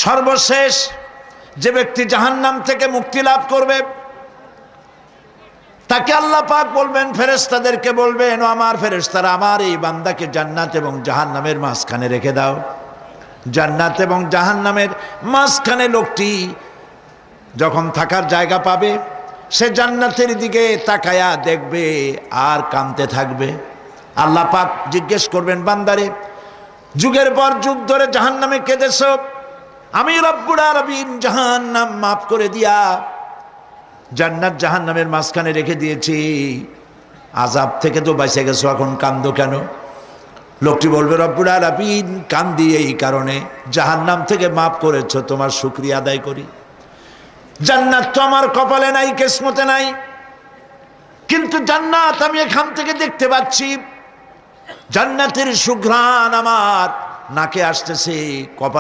সর্বশেষ যে ব্যক্তি জাহান্নাম থেকে মুক্তি লাভ করবে তাকে আল্লাহ পাক বলবেন, ফেরেশতাদেরকে বলবেন, ও আমার ফেরেশতারা, আমার এই বান্দাকে জান্নাত এবং জাহান্নামের মাঝখানে রেখে দাও। জান্নাত এবং জাহান্নামের মাঝখানে লোকটি যখন থাকার জায়গা পাবে, সে জান্নাতের দিকে তাকায়া দেখবে আর কাঁদতে থাকবে। আল্লাহ পাক জিজ্ঞেস করবেন, বান্দারে, যুগের পর যুগ ধরে জাহান্নামে কেঁদেছ, আমি রব্বুল আলামিন জাহান্নাম মাফ করে দিয়া জান্নাত জাহান্নামের মাঝখানে রেখে দিয়েছি, আযাব থেকে তো বেঁচে গেছো, এখন কান্দো কেন? লোকটি বলবে, রব্বুল আলামিন কান্দি এই কারণে, জাহান্নাম থেকে মাফ করেছো, তোমার শুকরিয়া আদায় করি। জান্নাত তো আমার কপালে নাই, কিসমতে নাই, কিন্তু জান্নাত আমি এখান থেকে দেখতে পাচ্ছি। জান্নাতের সুঘ্রাণ আমার নাকে আসতেছে, কপালে